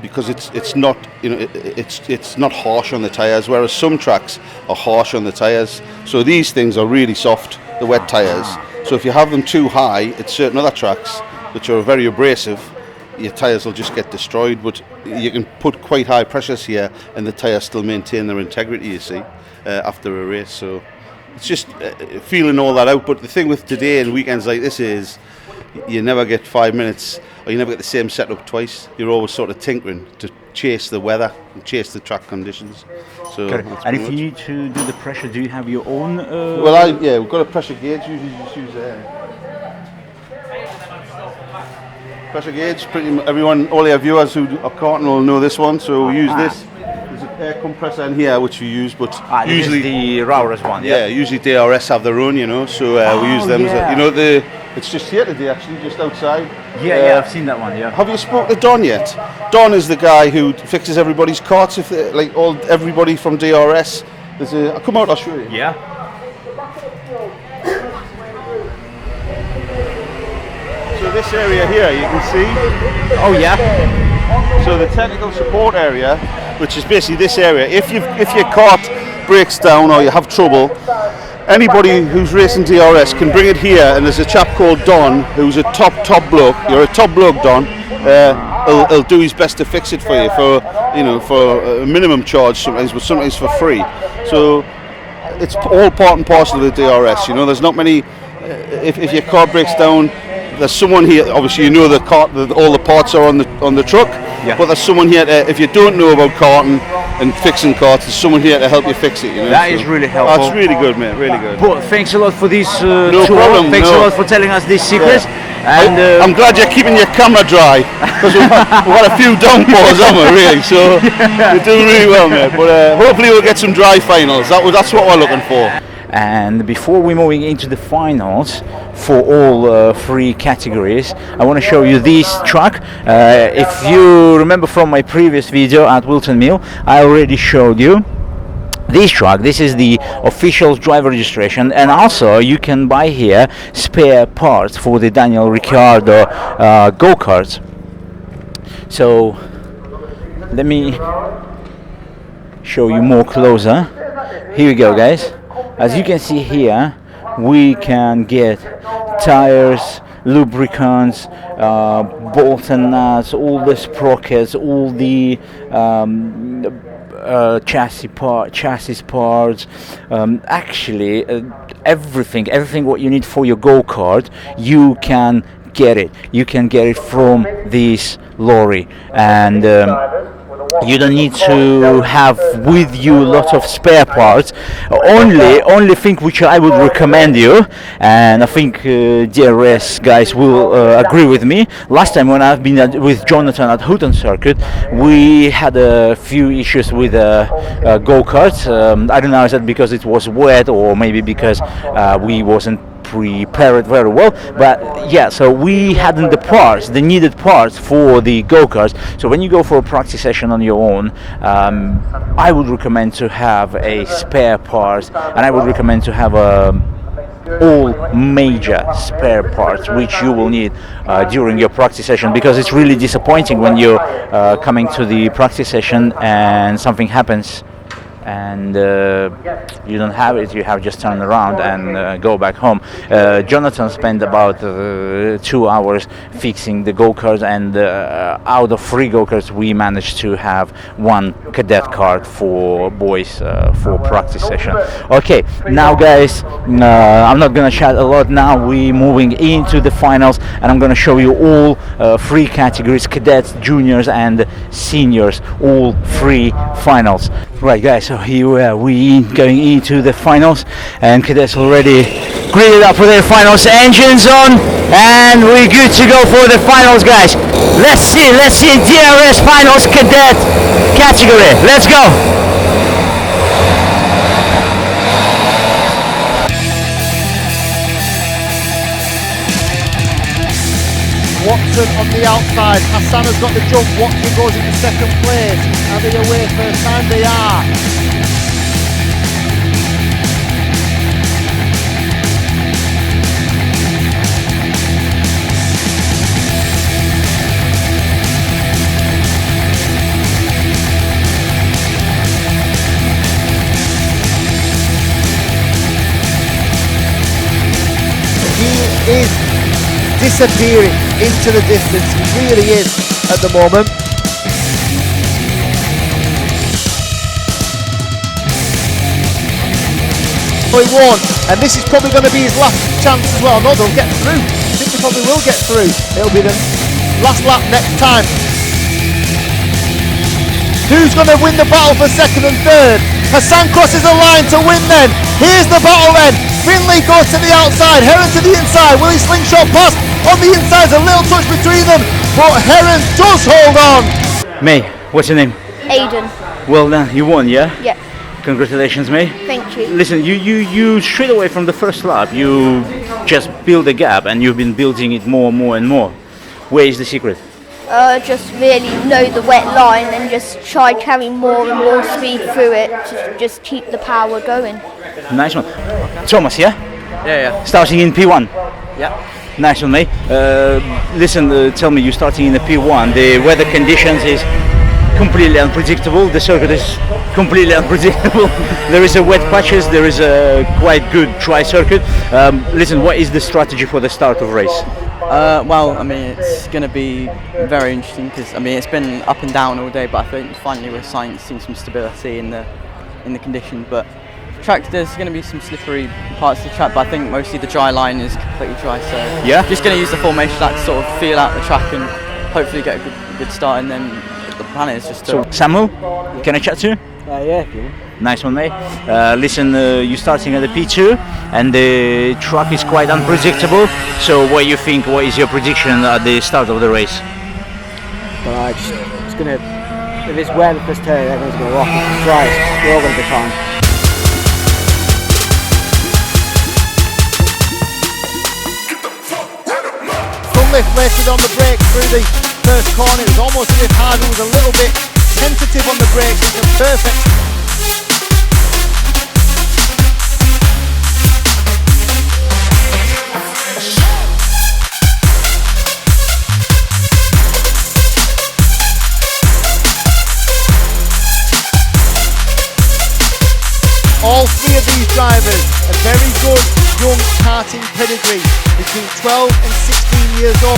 Because it's not it's not harsh on the tyres, whereas some tracks are harsh on the tyres. So these things are really soft, the wet tyres. So if you have them too high at certain other tracks, which are very abrasive, your tyres will just get destroyed. But you can put quite high pressures here, and the tyres still maintain their integrity, you see, after a race. So it's just feeling all that out. But the thing with today and weekends like this is, you never get 5 minutes, or you never get the same setup twice. You're always sort of tinkering to chase the weather and chase the track conditions. So, and if you need to do the pressure, do you have your own? We've got a pressure gauge. Usually just use Pressure gauge. Everyone, all our viewers who are karting will know this one. So we use this. There's an air compressor in here which we use, but usually the Rowrah one. Yeah, usually DRS have their own, you know. So we use them. As you know, it's just here today, actually, just outside. Yeah, I've seen that one. Yeah. Have you spoke to Don yet? Don is the guy who fixes everybody's karts. If they, like everybody from DRS, I'll come out. I'll show you. Yeah. So this area here, you can see. Oh yeah. So the technical support area, which is basically this area. If your kart breaks down or you have trouble, anybody who's racing DRS can bring it here, and there's a chap called Don who's a top bloke. You're a top bloke, Don. He'll do his best to fix it for you for a minimum charge sometimes, but sometimes for free. So it's all part and parcel of the DRS. You know, there's not many. If your car breaks down, there's someone here. Obviously, you know the car. All the parts are on the truck. Yeah. But there's someone here. If you don't know about karting and fixing karts, there's someone here to help you fix it. You know, That is really helpful. That's really good, mate. Really good. But thanks a lot for this No tour. problem, Thanks no. a lot for telling us these secrets. Yeah. And I'm glad you're keeping your camera dry, because we've had a few downpours, haven't we, really? So you're doing really well, mate. But hopefully we'll get some dry finals. That's what we're looking for. And before we're moving into the finals for all three categories, I want to show you this truck. If you remember from my previous video at Wilton Mill, I already showed you this truck. This is the official driver registration, and also you can buy here spare parts for the Daniel Riccardo go-karts. So let me show you more closer. Here we go, guys. As you can see here, we can get tires, lubricants, bolts and nuts, all the sprockets, all the chassis parts, actually everything what you need for your go-kart, you can get it from this lorry. And you don't need to have with you a lot of spare parts. Only thing which I would recommend you, and I think DRS guys will agree with me. Last time when I've been with Jonathan at Houghton Circuit, we had a few issues with go-karts. I don't know, is that because it was wet or maybe because we wasn't prepared very well, but yeah, so we hadn't the needed parts for the go-karts. So when you go for a practice session on your own, I would recommend to have a spare parts, and I would recommend to have all major spare parts which you will need during your practice session, because it's really disappointing when you're coming to the practice session and something happens and you don't have it. You have just turn around and go back home. Jonathan spent about 2 hours fixing the go-karts, and out of 3 go-karts we managed to have 1 cadet kart for boys for practice session. Okay, now guys, I'm not gonna chat a lot now. We're moving into the finals, and I'm gonna show you all 3 categories: cadets, juniors and seniors, all 3 finals. Right guys, so here we going into the finals, and cadets already greeted up for their finals, engines on, and we're good to go for the finals, guys. Let's see DRS finals cadet category. Let's go. Watson on the outside. Hassan has got the jump. Watson goes into second place. Are they away first time? They are. He is disappearing into the distance. He really is at the moment. Oh, he won, and this is probably going to be his last chance as well. No, they'll get through. I think they probably will get through. It'll be the last lap next time. Who's going to win the battle for second and third? Hassan crosses the line to win then. Here's the battle then. Finley goes to the outside, Heron to the inside. Will he slingshot past? On the inside, a little touch between them. but Heron does hold on. May, what's your name? Aiden. Well done, you won, yeah? Yeah. Congratulations, May. Thank you. Listen, you straight away from the first lap, you just build a gap and you've been building it more and more. Where is the secret? Just really know the wet line and just try carrying more and more speed through it to just keep the power going. Nice one. Thomas, yeah? Yeah. Starting in P1? Yeah. Nice one, mate. Listen, tell me, you're starting in the P1. The weather conditions is completely unpredictable. The circuit is completely unpredictable. There is a wet patches. There is a quite good dry circuit. Listen, what is the strategy for the start of race? Well, I mean, it's going to be very interesting because I mean it's been up and down all day, but I think finally we're starting to see some stability in the condition. But track, there's going to be some slippery parts of the track, but I think mostly the dry line is completely dry. So yeah, just going to use the formation that to sort of feel out the track and hopefully get a good start. And then the plan is just to. So Samuel, can I chat to you? Yeah, if you want. Nice one, mate. Listen, you're starting at the P2 and the track is quite unpredictable. So what do you think, what is your prediction at the start of the race? But it's going to, if it's wet the first turn, everyone's going to rock. If it's dry, we're all going to be fine. Cunliffe waited on the brake through the first corner. It was almost as if Hardy was a little bit tentative on the brakes. It was perfect. All three of these drivers a very good young karting pedigree, between 12 and 16 years old.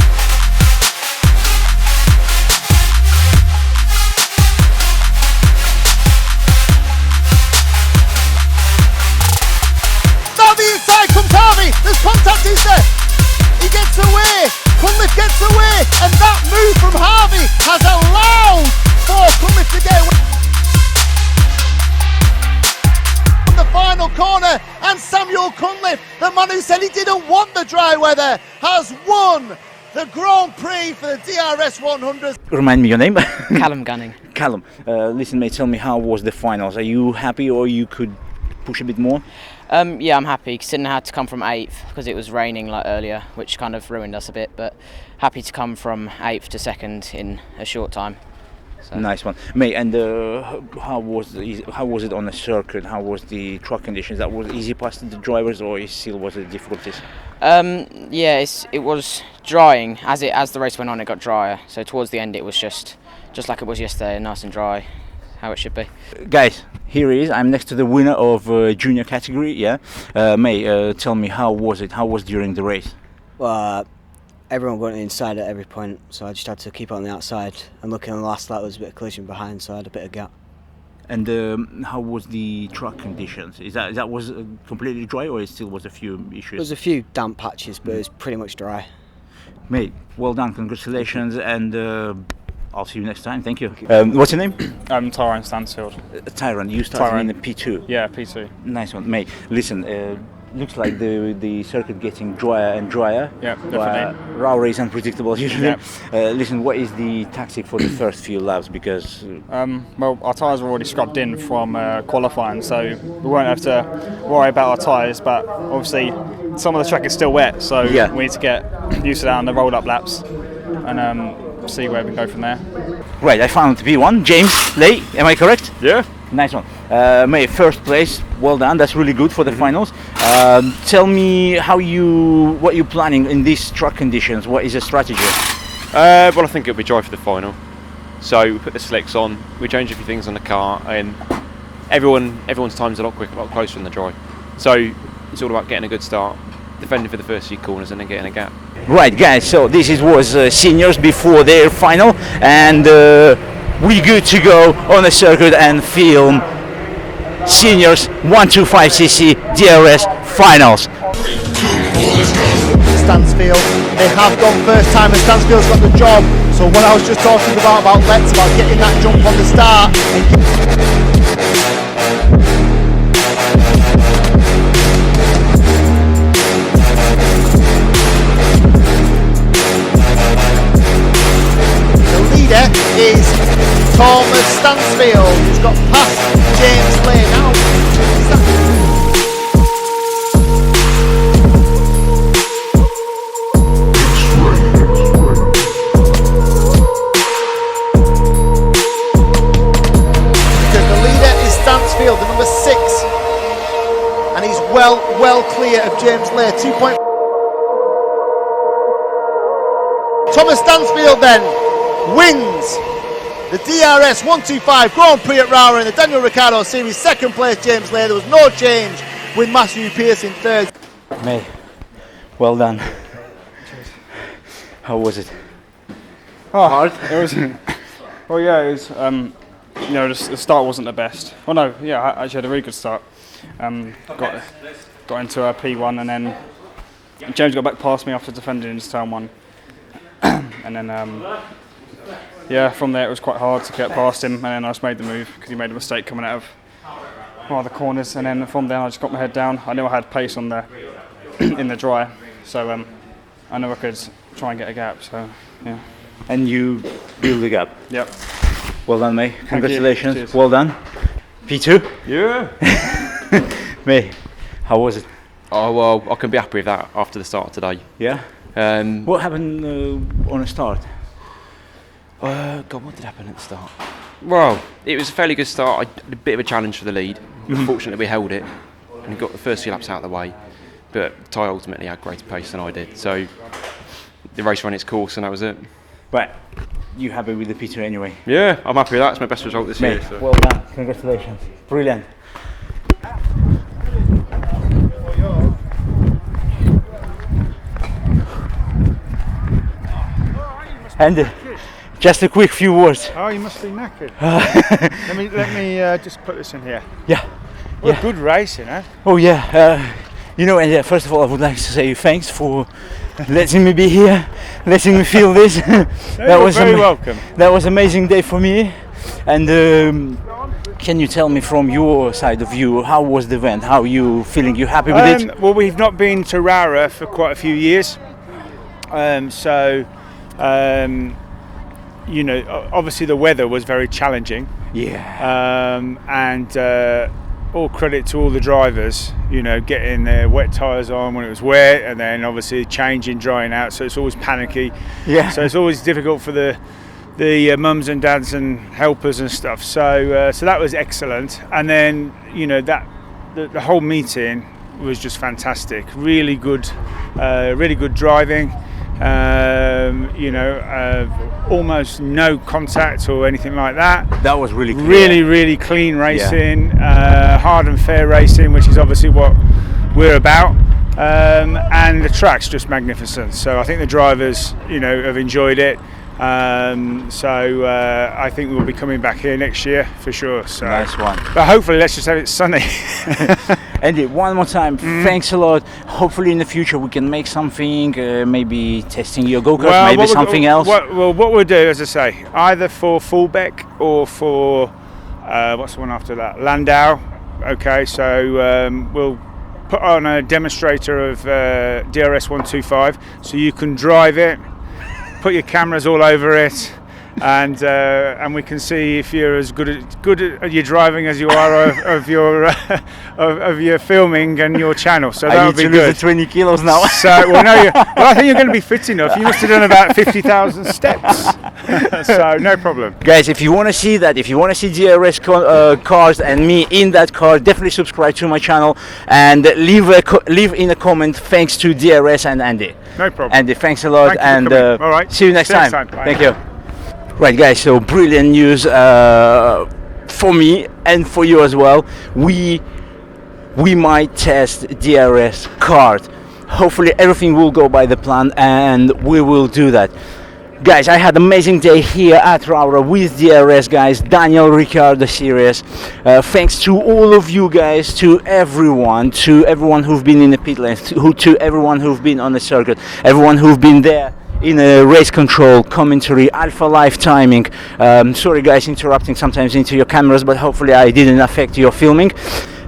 Now the inside comes Harvey, there's contact, is there? He gets away, Cunliffe gets away, and that move from Harvey has allowed for Cunliffe to get away. The final corner, and Samuel Cunliffe, the man who said he didn't want the dry weather, has won the Grand Prix for the DRS 100. Remind me your name? Callum Gunning. Callum, listen mate, tell me, how was the finals? Are you happy or you could push a bit more? Yeah, I'm happy considering I had to come from 8th because it was raining like earlier, which kind of ruined us a bit, but happy to come from 8th to 2nd in a short time. So. Nice one, mate. And how was it on the circuit? How was the track conditions? That was easy past the drivers, or still was it difficulties? Yeah, it was drying as the race went on. It got drier. So towards the end, it was just like it was yesterday, nice and dry, how it should be. Guys, here he is. I'm next to the winner of junior category. Yeah, May, tell me, how was it? How was during the race? Well. Everyone went inside at every point, so I just had to keep it on the outside. And looking on the last lap, there was a bit of collision behind, so I had a bit of gap. And how was the track conditions? Is that was completely dry, or it still was a few issues? There was a few damp patches, but it was pretty much dry. Mate, well done, congratulations, and I'll see you next time. Thank you. What's your name? I'm Tyrone Stansfield. Tyrone, you started in the P2. Yeah, P2. Nice one, mate. Listen. Looks like the circuit getting drier and drier. Yeah, definitely. Rowrah is unpredictable usually. Yeah. Listen, what is the tactic for the first few laps? Because well, our tyres were already scrubbed in from qualifying, so we won't have to worry about our tyres. But obviously, some of the track is still wet, so we need to get used to that on the rolled-up laps and see where we go from there. Right, I found P1. James Lay, am I correct? Yeah. Nice one. Mate, first place, well done. That's really good for the finals. Tell me what you're planning in these track conditions. What is the strategy? Well, I think it'll be dry for the final. So we put the slicks on, we change a few things on the car, and everyone's time's a lot quicker, a lot closer in the dry. So it's all about getting a good start, defending for the first few corners, and then getting a gap. Right, guys. So this was seniors before their final, and we're good to go on the circuit and film seniors 125cc DRS finals. Stansfield, they have gone first time, and Stansfield's got the job. So what I was just talking about Let's, about getting that jump on the start and is Thomas Stansfield, who's got past James Lane now. Because the leader is Stansfield, the number 6, and he's well clear of James Lane. 2 point. Thomas Stansfield then wins the DRS 125 Grand Prix at Rowrah in the Daniel Riccardo Series. Second place, James Lane. There was no change with Matthew Pearce in third. May, well done. How was it? Oh, hard. It was. Well, yeah, it was. You know, the start wasn't the best. Oh no, yeah, I actually had a really good start. Got into a P1, and then James got back past me after defending into turn 1. And then, yeah, from there it was quite hard to get past him, and then I just made the move because he made a mistake coming out of one of the corners, and then from there I just got my head down. I knew I had pace on the in the dry, so I knew I could try and get a gap. So yeah. And you build the gap. Yep. Well done, mate. Congratulations. Cheers. Well done. P2. Yeah. Mate, how was it? Oh well, I can be happy with that after the start today. Yeah. What happened on the start? God, what did happen at the start? Well, it was a fairly good start. I had a bit of a challenge for the lead. Unfortunately, we held it and got the first few laps out of the way. But Ty ultimately had greater pace than I did. So the race ran its course, and that was it. But you happy with the P2 anyway? Yeah, I'm happy with that. It's my best result this year. So. Well done. Congratulations. Brilliant. And just a quick few words. Oh, you must be knackered. let me just put this in here. Yeah. Well, good racing, eh? Oh yeah. You know, and first of all, I would like to say thanks for letting me be here, letting me feel this. That was very welcome. That was an amazing day for me. And can you tell me from your side of view, how was the event? How are you feeling? You happy with it? Well, we've not been to Rowrah for quite a few years. You know, obviously the weather was very challenging. Yeah. And all credit to all the drivers, you know, getting their wet tyres on when it was wet, and then obviously changing, drying out, so it's always panicky. Yeah. So it's always difficult for the mums and dads and helpers and stuff. So that was excellent. And then, you know, the whole meeting was just fantastic. Really good driving. You know, almost no contact or anything like that. That was really clear. Really clean racing, hard and fair racing, which is obviously what we're about. And the track's just magnificent. So I think the drivers, you know, have enjoyed it. I think we'll be coming back here next year for sure. So, nice one. But hopefully, let's just have it sunny. Andy, one more time, thanks a lot. Hopefully in the future we can make something, maybe testing your go-kart, maybe something else. What we'll do, as I say, either for Fullbeck or for, what's the one after that? Landau. Okay, so we'll put on a demonstrator of DRS 125 so you can drive it, put your cameras all over it, and we can see if you're as good at your driving as you are of your filming and your channel. So that would be good. I need to lose 20 kilos now. So I think you're going to be fit enough. You must have done about 50,000 steps. So no problem. Guys, if you want to see that, if you want to see DRS cars and me in that car, definitely subscribe to my channel and leave in a comment. Thanks to DRS and Andy. No problem. Andy, thanks a lot, and all right. see you next time. Bye. Thank you. Right, guys. So brilliant news for me and for you as well. We might test DRS card. Hopefully everything will go by the plan, and we will do that. Guys, I had an amazing day here at Rowrah with DRS guys, Daniel Riccardo Series. Thanks to all of you guys, to everyone who've been in the pit lane, to everyone who've been on the circuit, everyone who've been there in a race control, commentary, Alpha Live timing. Sorry guys, interrupting sometimes into your cameras, but hopefully I didn't affect your filming.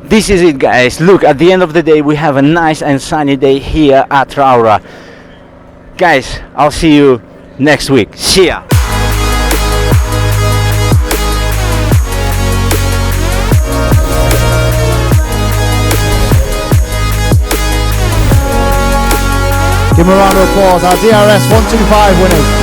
This is it, guys. Look, at the end of the day, we have a nice and sunny day here at Rowrah. Guys, I'll see you next week. See ya. Give them a round of applause. Our DRS 125 winners.